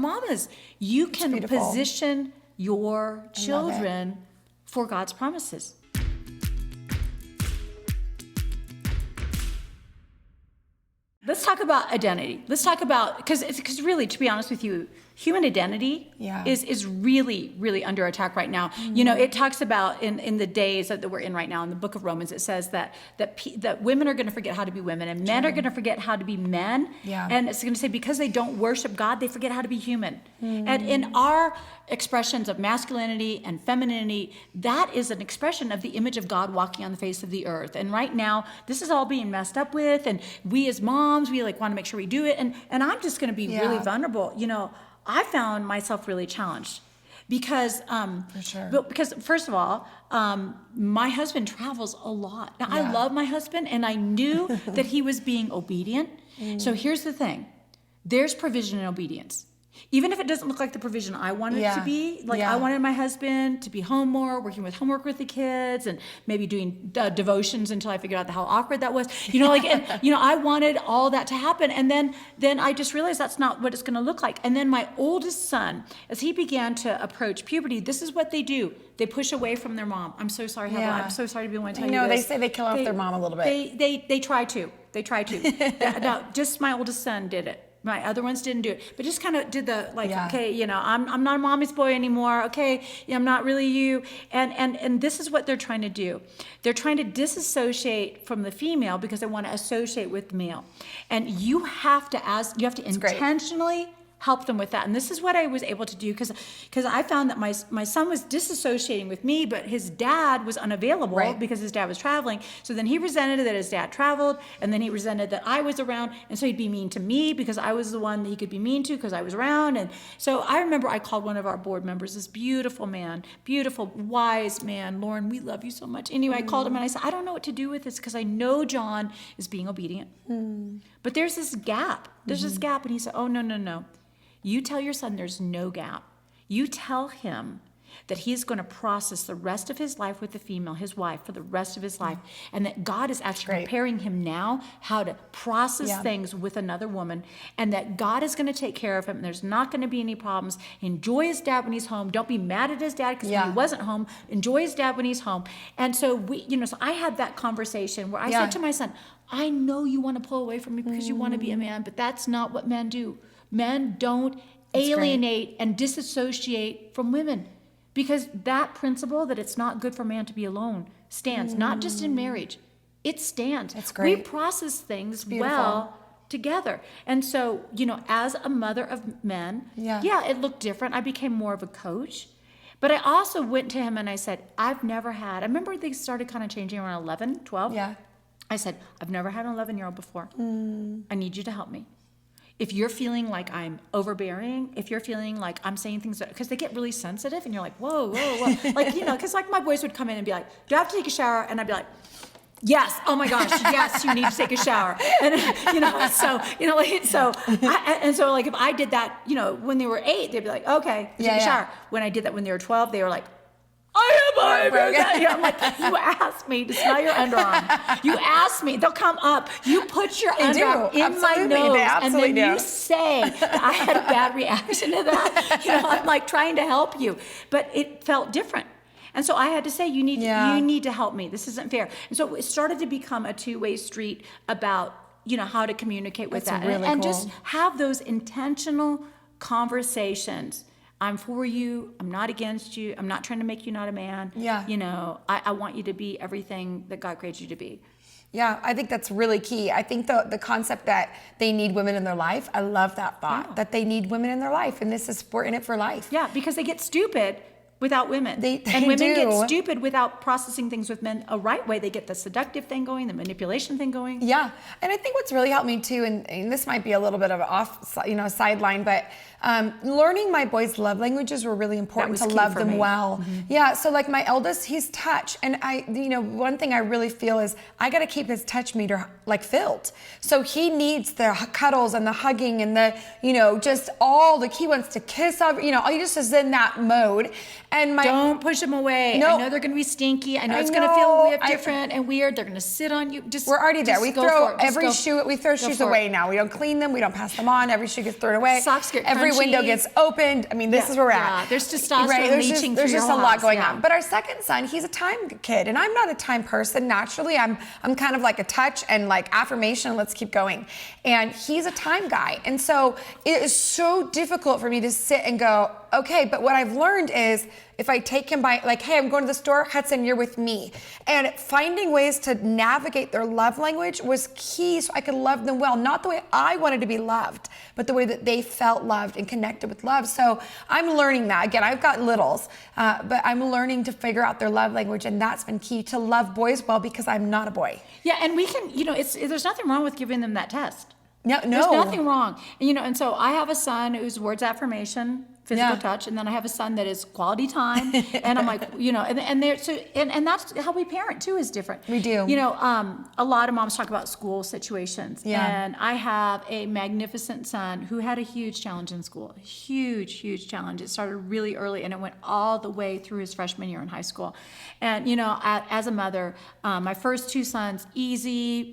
Mamas, you can position your children for God's promises. Let's talk about identity. Let's talk about, because really, to be honest with you, human identity is really, really under attack right now. Mm-hmm. You know, it talks about in the days that we're in right now, in the book of Romans, it says that women are going to forget how to be women, and men are going to forget how to be men. Yeah. And it's going to say because they don't worship God, they forget how to be human. Mm-hmm. And in our expressions of masculinity and femininity, that is an expression of the image of God walking on the face of the earth. And right now, this is all being messed up with, and we as moms, we like want to make sure we do it. And I'm just going to be really vulnerable. You know, I found myself really challenged because, because first of all, my husband travels a lot. Now, I love my husband, and I knew that he was being obedient. So here's the thing. There's provision in obedience. Even if it doesn't look like the provision I wanted it to be, like I wanted my husband to be home more, working with homework with the kids, and maybe doing devotions until I figured out how awkward that was. You know, like, and, you know, I wanted all that to happen. And then I just realized that's not what it's going to look like. And then my oldest son, as he began to approach puberty, this is what they do. They push away from their mom. I'm so sorry, Havilah. I'm so sorry to be one to tell you this. They say they kill off their mom a little bit. They try to. They try to. No, just my oldest son did it. My other ones didn't do it, but just kind of did the okay, you know, I'm not a mommy's boy anymore. Okay, I'm not really you. And this is what they're trying to do. They're trying to disassociate from the female because they want to associate with the male. And you have to intentionally help them with that. And this is what I was able to do because I found that my son was disassociating with me, but his dad was unavailable because his dad was traveling. So then he resented that his dad traveled, and then he resented that I was around, and so he'd be mean to me because I was the one that he could be mean to because I was around. And so I remember I called one of our board members, this beautiful man, beautiful, wise man. Lauren, we love you so much. Anyway, I called him and I said, I don't know what to do with this because I know John is being obedient. But there's this gap. There's this gap. And he said, oh, no. You tell your son there's no gap. You tell him that he is going to process the rest of his life with the female, his wife, for the rest of his life, and that God is actually preparing him now how to process things with another woman, and that God is going to take care of him, and there's not going to be any problems. Enjoy his dad when he's home. Don't be mad at his dad because when he wasn't home. Enjoy his dad when he's home. And so so I had that conversation where I said to my son, I know you want to pull away from me because you want to be a man, but that's not what men do. Men don't alienate and disassociate from women, because that principle that it's not good for man to be alone stands, not just in marriage. It stands. That's great. We process things well together. And so, as a mother of men, it looked different. I became more of a coach. But I also went to him and I said, I remember they started kind of changing around 11, 12. Yeah. I said, I've never had an 11-year-old before. I need you to help me. If you're feeling like I'm overbearing, if you're feeling like I'm saying things, because they get really sensitive and you're like, whoa. Like, because like my boys would come in and be like, do I have to take a shower? And I'd be like, yes, oh my gosh, yes, you need to take a shower. And, so like if I did that, when they were 8, they'd be like, okay, take a shower. When I did that when they were 12, they were like, I'm like, you asked me to smell your underarm. You asked me. They'll come up. You put your underarm in my nose, and then you say that I had a bad reaction to that. I'm like trying to help you, but it felt different. And so I had to say, you need to help me. This isn't fair. And so it started to become a two-way street about how to communicate with that, really and cool. just have those intentional conversations. I'm for you. I'm not against you. I'm not trying to make you not a man. Yeah. I want you to be everything that God created you to be. Yeah, I think that's really key. I think the concept that they need women in their life, I love that thought, that they need women in their life, and we're in it for life. Yeah, because they get stupid without women. And women get stupid without processing things with men a right way. They get the seductive thing going, the manipulation thing going. Yeah, and I think what's really helped me too, and this might be a little bit of a sideline, but learning my boys' love languages were really important to love them well. Mm-hmm. Yeah, so like my eldest, he's touch, and one thing I really feel is I got to keep his touch meter like filled. So he needs the cuddles and the hugging and the just he wants to kiss. He just is in that mode. And don't push them away. No. I know they're going to be stinky. I know it's going to feel different and weird. They're going to sit on you. We're already there. We throw shoes away now. We don't clean them. We don't pass them on. Every shoe gets thrown away. Socks get every every window gets opened. I mean, this is where we're at. There's testosterone leaching There's through just your a lot house, going on. But our second son, he's a time kid, and I'm not a time person. Naturally, I'm kind of like a touch and like affirmation. Let's keep going. And he's a time guy, and so it is so difficult for me to sit and go, okay. But what I've learned is, if I take him by, like, hey, I'm going to the store, Hudson, you're with me. And finding ways to navigate their love language was key so I could love them well. Not the way I wanted to be loved, but the way that they felt loved and connected with love. So I'm learning that. Again, I've got littles, but I'm learning to figure out their love language. And that's been key to love boys well, because I'm not a boy. Yeah, and we can, there's nothing wrong with giving them that test. No. There's nothing wrong. And so I have a son who's words affirmation, physical touch, and then I have a son that is quality time. And I'm like, and that's how we parent too, is different. We do. A lot of moms talk about school situations. Yeah. And I have a magnificent son who had a huge challenge in school. Huge challenge. It started really early and it went all the way through his freshman year in high school. And, as a mother, my first two sons, easy,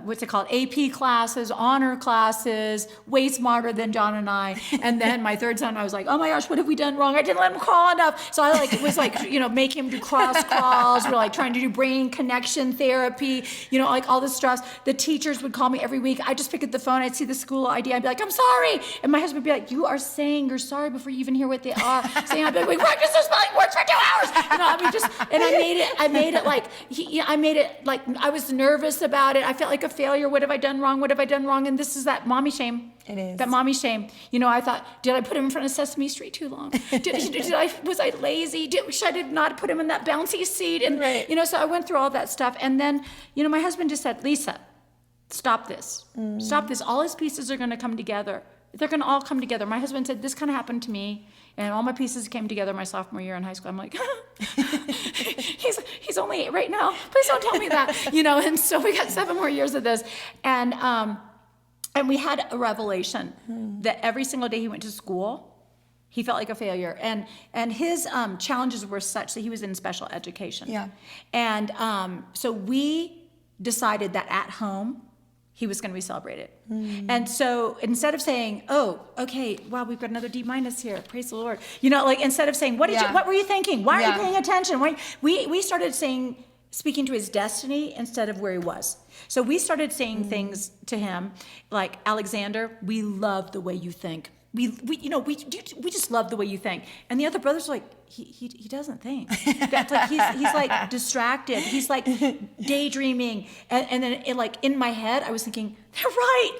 what's it called? AP classes, honor classes, way smarter than John and I. And then my third son, I was like, oh my gosh, what have we done wrong? I didn't let him crawl enough. So I make him do cross crawls. We're like trying to do brain connection therapy, like all this stress. The teachers would call me every week. I'd just pick up the phone. I'd see the school ID. I'd be like, I'm sorry. And my husband would be like, you are saying you're sorry before you even hear what they are saying. I'd be like, we practiced those spelling words for 2 hours. I made it like I was nervous about it. I felt like a failure. What have I done wrong? What have I done wrong? And this is that mommy shame. It is. That mommy shame. I thought, did I put him in front of Sesame Street too long? Was I lazy? Should I not put him in that bouncy seat? And, right. So I went through all that stuff. And then, my husband just said, Lisa, stop this. Stop this. All his pieces are going to come together. They're going to all come together. My husband said, this kind of happened to me. And all my pieces came together my sophomore year in high school. I'm like, he's only 8 right now. Please don't tell me that. And so we got 7 more years of this. And we had a revelation that every single day he went to school, he felt like a failure. And his challenges were such that he was in special education. Yeah. And so we decided that at home, he was going to be celebrated. And so instead of saying, oh, okay, wow, we've got another D- here, praise the Lord. Instead of saying, what were you thinking? Why are you paying attention? We started speaking to his destiny instead of where he was. So we started saying things to him like, Alexander, we love the way you think. We just love the way you think. And the other brothers were like, he doesn't think. That's like he's like distracted. He's like daydreaming. And then in my head, I was thinking, they're right.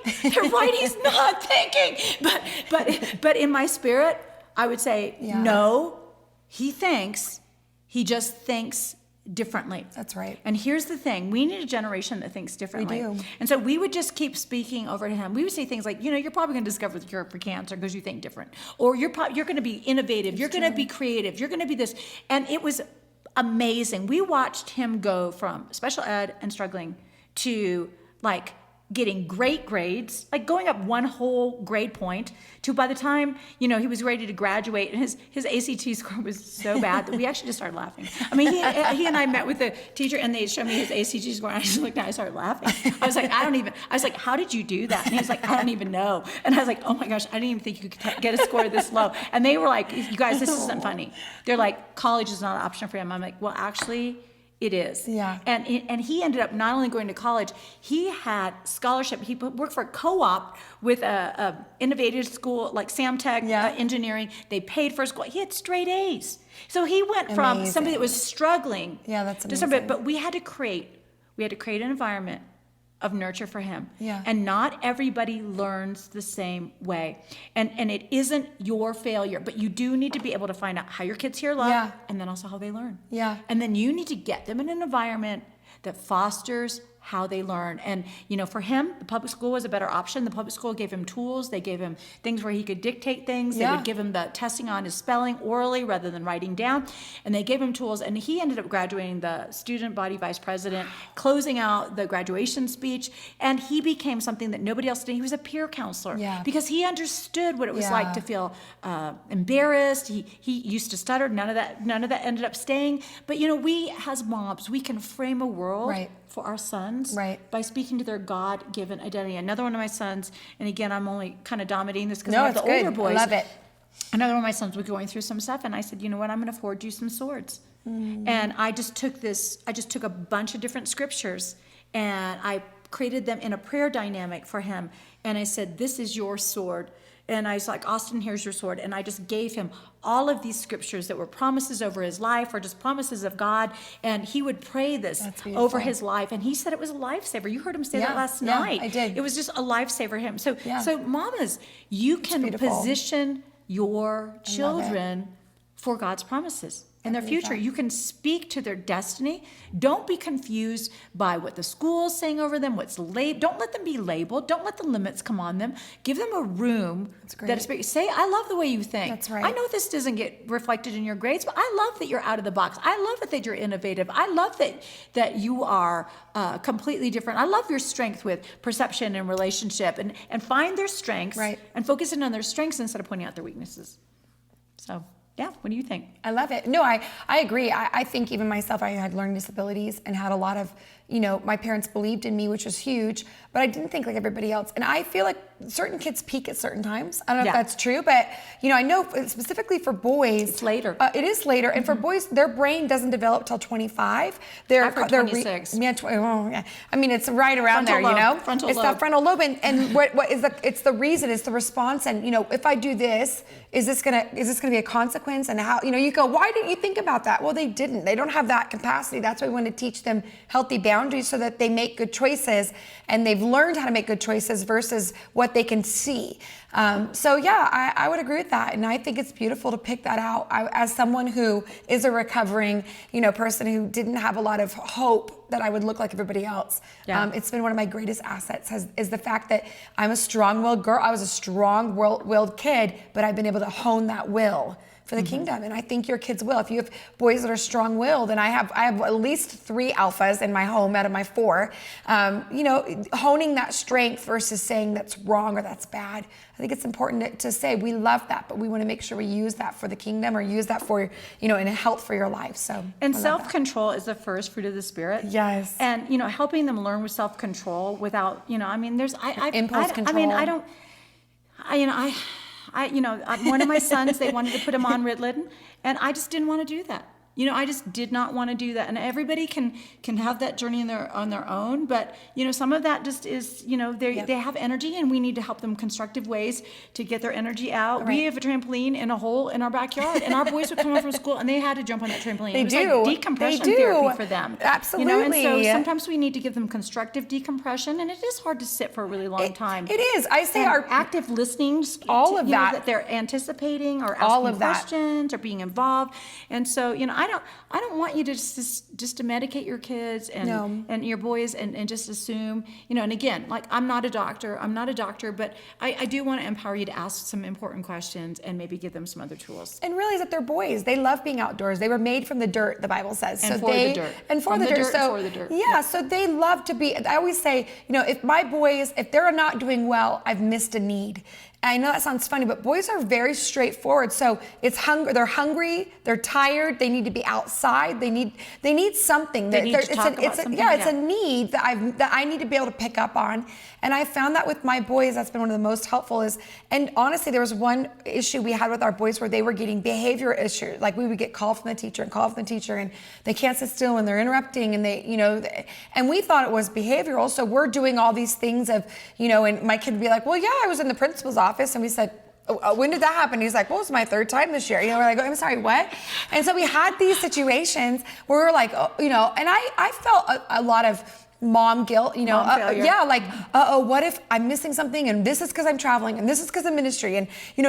He's not thinking. But in my spirit, I would say, no, he thinks. He just thinks differently. That's right. And here's the thing. We need a generation that thinks differently. We do. And so we would just keep speaking over to him. We would say things like, you're probably going to discover the cure for cancer because you think different. Or you're going to be innovative. You're going to be creative. You're going to be this. And it was amazing. We watched him go from special ed and struggling to getting great grades, going up 1 whole grade point, to by the time, he was ready to graduate, and his ACT score was so bad that we actually just started laughing. I mean, he and I met with the teacher, and they showed me his ACT score, and I just looked at it, I started laughing. I was like, how did you do that? And he was like, I don't even know. And I was like, oh my gosh, I didn't even think you could get a score this low. And they were like, you guys, this isn't funny. They're like, college is not an option for him. I'm like, well, actually, it is. Yeah. And he ended up not only going to college, he had scholarship. He worked for a co-op with a innovative school like Samtech engineering. They paid for school. He had straight A's. So he went from somebody that was struggling that's to somebody, but we had to create an environment of nurture for him. Yeah. And not everybody learns the same way. And it isn't your failure, but you do need to be able to find out how your kids hear love and then also how they learn. Yeah. And then you need to get them in an environment that fosters how they learn. And, for him, the public school was a better option. The public school gave him tools. They gave him things where he could dictate things. They would give him the testing on his spelling orally rather than writing down. And they gave him tools. And he ended up graduating the student body vice president, closing out the graduation speech. And he became something that nobody else did. He was a peer counselor because he understood what it was like to feel embarrassed. He used to stutter. None of that ended up staying. But, we as moms, we can frame a world for our sons Right. by speaking to their God-given identity. Another one of my sons, and again, I'm only kind of dominating this because No, I have it's the good. older boys. I love it. Another one of my sons was going through some stuff, and I said, you know what, I'm going to forge you some swords. And I just took a bunch of different scriptures, and I created them in a prayer dynamic for him. And I said, this is your sword. And I was like, Austin, here's your sword. And I just gave him all of these scriptures that were promises over his life or just promises of God. And he would pray this over his life. And he said it was a lifesaver. You heard him say that last night. I did. It was just a lifesaver for him. So mamas, you can position your children for God's promises. In their future, you can speak to their destiny. Don't be confused by what the school's saying over them, what's labeled. Don't let them be labeled. Don't let the limits come on them. Give them a room that is. Say, I love the way you think. That's right. I know this doesn't get reflected in your grades, but I love that you're out of the box. I love that you're innovative. I love that you are completely different. I love your strength with perception and relationship, and find their strengths and focus in on their strengths instead of pointing out their weaknesses. So. Yeah, what do you think? I love it. No, I agree. I think even myself, I had learning disabilities and had a lot of, my parents believed in me, which was huge, but I didn't think like everybody else. And I feel like certain kids peak at certain times. I don't know if that's true, but, I know specifically for boys. It's later. It is later. And for boys, their brain doesn't develop till 25. I've heard 26. I mean, it's right around frontal there, lobe. Frontal it's lobe. that frontal lobe. And what is it's the reason, it's the response. And, if I do this, is this gonna be a consequence? And how, you go, why didn't you think about that? Well, they didn't. They don't have that capacity. That's why we want to teach them healthy boundaries so that they make good choices and they've learned how to make good choices versus what they can see. I would agree with that. And I think it's beautiful to pick that out. As someone who is a recovering, person who didn't have a lot of hope that I would look like everybody else. It's been one of my greatest assets is the fact that I'm a strong-willed girl. I was a strong-willed kid, but I've been able to hone that will for the kingdom. And I think your kids will. If you have boys that are strong-willed, and I have at least 3 alphas in my home out of my 4, honing that strength versus saying that's wrong or that's bad. I think it's important to say we love that, but we want to make sure we use that for the kingdom or use that for, in a health for your life. So, and self-control is the first fruit of the Spirit. Yes. And, helping them learn with self-control without, there's, impulse control. One of my sons, they wanted to put him on Ritalin, and I just didn't want to do that. I just did not want to do that. And everybody can have that journey on their own, but some of that just is, they have energy, and we need to help them constructive ways to get their energy out. Right. We have a trampoline in a hole in our backyard, and our boys would come home from school and they had to jump on that trampoline. It was like decompression therapy for them. Absolutely. And so sometimes we need to give them constructive decompression, and it is hard to sit for a really long time. It is. I say our active listening, all of that they're anticipating or asking questions or being involved. And so, I don't want you to just to medicate your kids and your boys and just assume, and again, like I'm not a doctor, but I do want to empower you to ask some important questions and maybe give them some other tools. And realize that they're boys. They love being outdoors. They were made from the dirt, the Bible says. And for the dirt. And for the dirt. Yeah, so they love to be, I always say, if my boys, if they're not doing well, I've missed a need. I know that sounds funny, but boys are very straightforward. So it's they're hungry, they're tired, they need to be outside, they need something. It's a need that I need to be able to pick up on. And I found that with my boys, that's been one of the most helpful and honestly, there was one issue we had with our boys where they were getting behavior issues. Like we would get called from the teacher and they can't sit still and they're interrupting and and we thought it was behavioral. So we're doing all these things of, and my kid would be like, well, yeah, I was in the principal's office. And we said, when did that happen? He's like, well, it's my 3rd time this year. We're like, I'm sorry, what? And so we had these situations where we were like, and I felt a lot of mom guilt, what if I'm missing something and this is because I'm traveling and this is because of ministry and you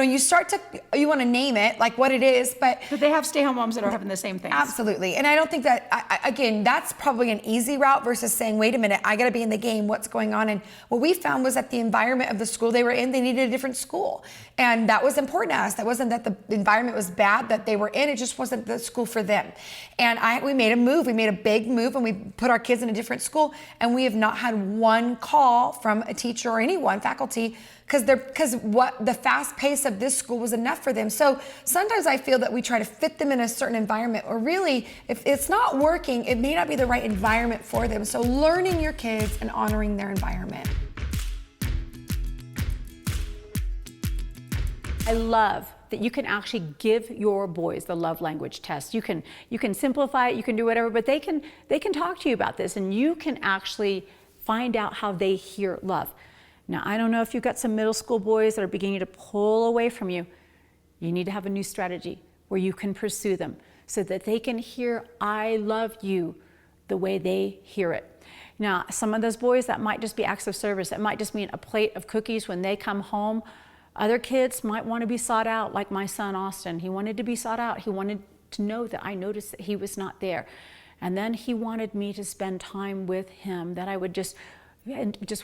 want to name it like what it is, but they have stay-home moms that are having the same things. Absolutely. And I don't think that again, that's probably an easy route versus saying, wait a minute, I got to be in the game, what's going on? And what we found was that the environment of the school they were in, they needed a different school, and that was important to us. That wasn't that the environment was bad that they were in, it just wasn't the school for them. And we made a big move, and we put our kids in a different school. and we have not had one call from a teacher or anyone, faculty, because what the fast pace of this school was enough for them. So sometimes I feel that we try to fit them in a certain environment, or really, if it's not working, it may not be the right environment for them. So learning your kids and honoring their environment. I love that you can actually give your boys the love language test. You can simplify it, you can do whatever, but they can talk to you about this, and you can actually find out how they hear love. Now, I don't know if you've got some middle school boys that are beginning to pull away from you. You need to have a new strategy where you can pursue them so that they can hear I love you the way they hear it. Now, some of those boys, that might just be acts of service. That might just mean a plate of cookies when they come home. Other kids might want to be sought out, like my son Austin. He wanted to be sought out. He wanted to know that I noticed that he was not there. And then he wanted me to spend time with him, that I would just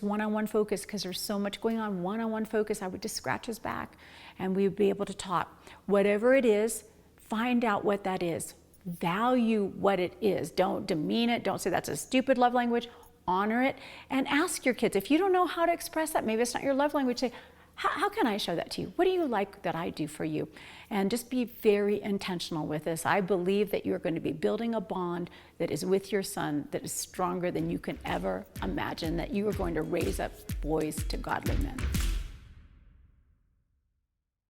one-on-one focus, because there's so much going on, one-on-one focus. I would just scratch his back and we would be able to talk. Whatever it is, find out what that is. Value what it is. Don't demean it. Don't say that's a stupid love language. Honor it and ask your kids. If you don't know how to express that, maybe it's not your love language, say, how can I show that to you? What do you like that I do for you? And just be very intentional with this. I believe that you're going to be building a bond that is with your son that is stronger than you can ever imagine, that you are going to raise up boys to godly men.